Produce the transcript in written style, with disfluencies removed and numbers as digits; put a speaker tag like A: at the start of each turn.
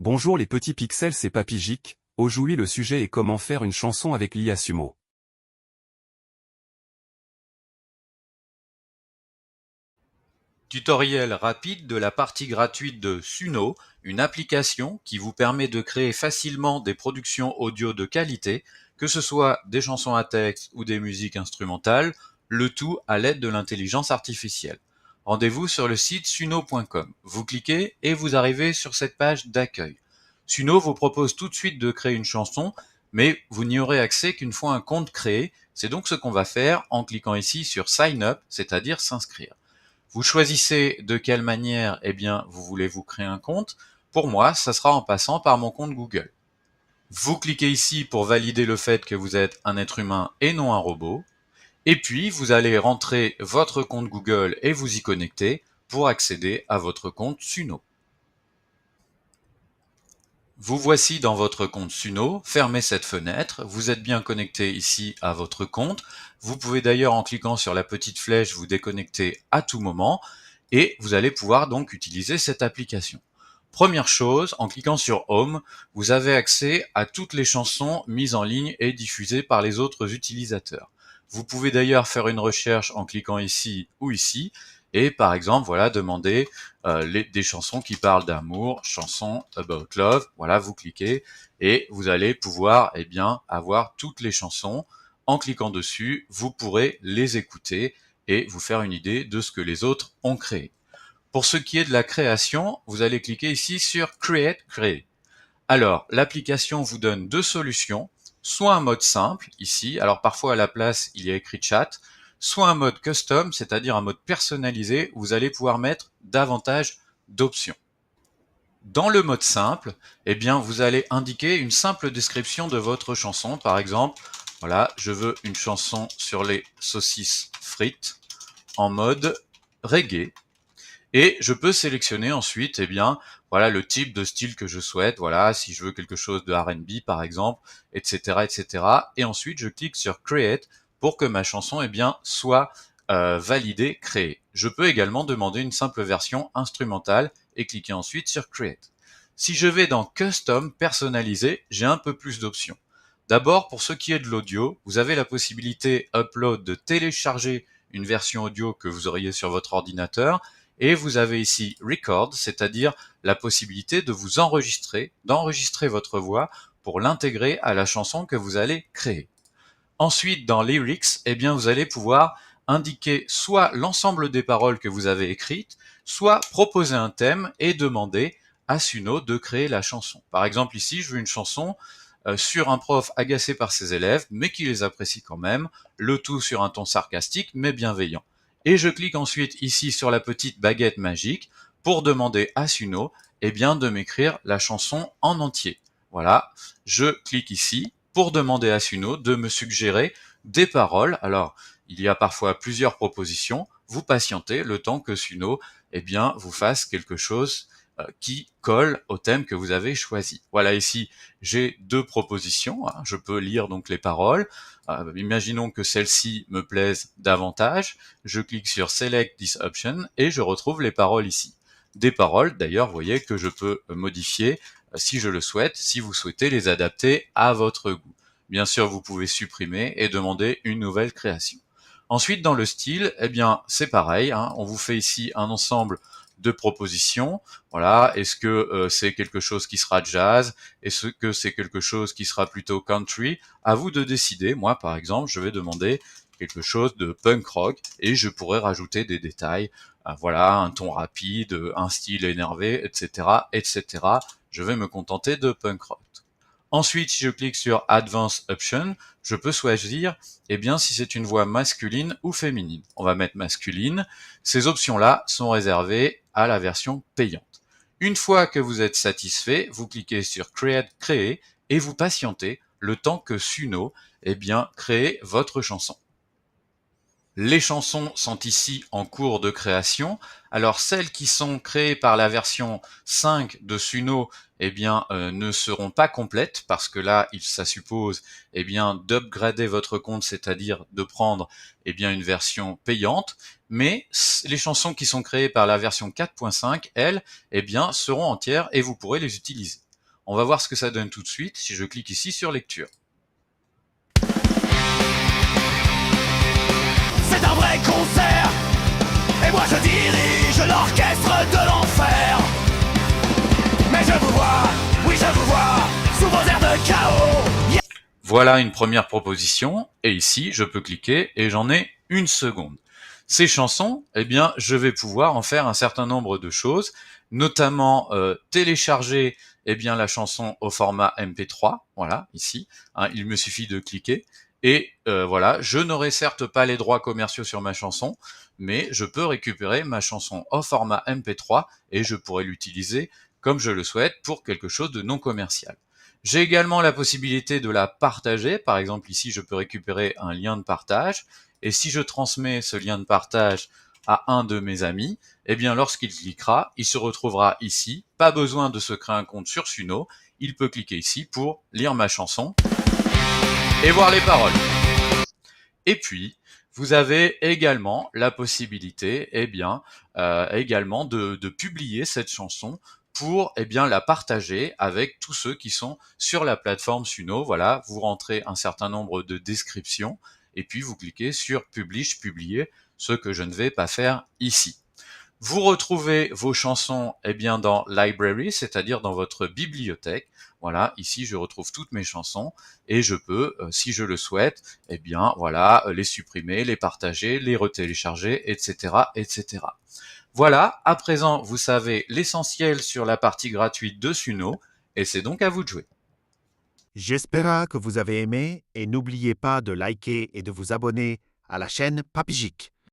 A: Bonjour les petits pixels, c'est Papy Gic. Aujourd'hui le sujet est comment faire une chanson avec l'IA Suno.
B: Tutoriel rapide de la partie gratuite de Suno, une application qui vous permet de créer facilement des productions audio de qualité, que ce soit des chansons à texte ou des musiques instrumentales, le tout à l'aide de l'intelligence artificielle. Rendez-vous sur le site suno.com. Vous cliquez et vous arrivez sur cette page d'accueil. Suno vous propose tout de suite de créer une chanson, mais vous n'y aurez accès qu'une fois un compte créé. C'est donc ce qu'on va faire en cliquant ici sur Sign Up, c'est-à-dire s'inscrire. Vous choisissez de quelle manière vous voulez vous créer un compte. Pour moi, ça sera en passant par mon compte Google. Vous cliquez ici pour valider le fait que vous êtes un être humain et non un robot. Et puis, vous allez rentrer votre compte Google et vous y connecter pour accéder à votre compte Suno. Vous voici dans votre compte Suno, fermez cette fenêtre, vous êtes bien connecté ici à votre compte. Vous pouvez d'ailleurs en cliquant sur la petite flèche vous déconnecter à tout moment et vous allez pouvoir donc utiliser cette application. Première chose, en cliquant sur Home, vous avez accès à toutes les chansons mises en ligne et diffusées par les autres utilisateurs. Vous pouvez d'ailleurs faire une recherche en cliquant ici ou ici et par exemple voilà demander des chansons qui parlent d'amour, chansons about love, voilà vous cliquez et vous allez pouvoir avoir toutes les chansons. En cliquant dessus, vous pourrez les écouter et vous faire une idée de ce que les autres ont créé. Pour ce qui est de la création, vous allez cliquer ici sur Create, créer. Alors, l'application vous donne deux solutions, soit un mode simple, ici, alors parfois à la place il y a écrit chat, soit un mode custom, c'est-à-dire un mode personnalisé, où vous allez pouvoir mettre davantage d'options. Dans le mode simple, vous allez indiquer une simple description de votre chanson, par exemple, voilà, je veux une chanson sur les saucisses frites en mode reggae. Et je peux sélectionner ensuite, voilà, le type de style que je souhaite. Voilà, si je veux quelque chose de R&B par exemple, etc., etc. Et ensuite, je clique sur Create pour que ma chanson, soit validée, créée. Je peux également demander une simple version instrumentale et cliquer ensuite sur Create. Si je vais dans Custom, personnaliser, j'ai un peu plus d'options. D'abord, pour ce qui est de l'audio, vous avez la possibilité Upload de télécharger une version audio que vous auriez sur votre ordinateur. Et vous avez ici Record, c'est-à-dire la possibilité de vous enregistrer, d'enregistrer votre voix pour l'intégrer à la chanson que vous allez créer. Ensuite, dans Lyrics, vous allez pouvoir indiquer soit l'ensemble des paroles que vous avez écrites, soit proposer un thème et demander à Suno de créer la chanson. Par exemple, ici, je veux une chanson sur un prof agacé par ses élèves, mais qui les apprécie quand même, le tout sur un ton sarcastique mais bienveillant. Et je clique ensuite ici sur la petite baguette magique pour demander à Suno de m'écrire la chanson en entier. Voilà, je clique ici pour demander à Suno de me suggérer des paroles. Alors, il y a parfois plusieurs propositions. Vous patientez le temps que Suno vous fasse quelque chose qui colle au thème que vous avez choisi. Voilà, ici, j'ai deux propositions. Je peux lire donc les paroles. Imaginons que celle-ci me plaise davantage. Je clique sur Select this option et je retrouve les paroles ici. Des paroles, d'ailleurs, vous voyez que je peux modifier si je le souhaite, si vous souhaitez les adapter à votre goût. Bien sûr, vous pouvez supprimer et demander une nouvelle création. Ensuite, dans le style, c'est pareil. On vous fait ici un ensemble de propositions. Voilà, est-ce que c'est quelque chose qui sera jazz? Est-ce que c'est quelque chose qui sera plutôt country? À vous de décider. Moi, par exemple, je vais demander quelque chose de punk rock et je pourrais rajouter des détails. Voilà, un ton rapide, un style énervé, etc., etc. Je vais me contenter de punk rock. Ensuite, si je clique sur Advanced Option, je peux choisir si c'est une voix masculine ou féminine. On va mettre masculine. Ces options-là sont réservées à la version payante. Une fois que vous êtes satisfait, vous cliquez sur Create, créer et vous patientez le temps que Suno crée votre chanson. Les chansons sont ici en cours de création. Alors celles qui sont créées par la version 5 de Suno ne seront pas complètes parce que là ça suppose d'upgrader votre compte, c'est-à-dire de prendre une version payante. Mais les chansons qui sont créées par la version 4.5, elles seront entières et vous pourrez les utiliser. On va voir ce que ça donne tout de suite si je clique ici sur lecture.
C: C'est un vrai concert, et moi je dirige l'orchestre de l'enfer. Mais je vous vois, oui je vous vois, sous vos airs de chaos.
B: Voilà une première proposition, et ici je peux cliquer et j'en ai une seconde. Ces chansons, eh bien, je vais pouvoir en faire un certain nombre de choses, notamment télécharger la chanson au format MP3, voilà, ici, hein, il me suffit de cliquer, et voilà, je n'aurai certes pas les droits commerciaux sur ma chanson, mais je peux récupérer ma chanson au format MP3 et je pourrai l'utiliser comme je le souhaite pour quelque chose de non commercial. J'ai également la possibilité de la partager, par exemple ici je peux récupérer un lien de partage, et si je transmets ce lien de partage à un de mes amis, eh bien lorsqu'il cliquera, il se retrouvera ici, pas besoin de se créer un compte sur Suno, il peut cliquer ici pour lire ma chanson et voir les paroles. Et puis, vous avez également la possibilité, également de publier cette chanson pour la partager avec tous ceux qui sont sur la plateforme Suno. Voilà, vous rentrez un certain nombre de descriptions et puis vous cliquez sur Publish, publier, ce que je ne vais pas faire ici. Vous retrouvez vos chansons dans Library, c'est-à-dire dans votre bibliothèque. Voilà, ici je retrouve toutes mes chansons et je peux, si je le souhaite, les supprimer, les partager, les retélécharger, etc., etc. Voilà, à présent vous savez l'essentiel sur la partie gratuite de Suno et c'est donc à vous de jouer.
D: J'espère que vous avez aimé et n'oubliez pas de liker et de vous abonner à la chaîne Papy Gic.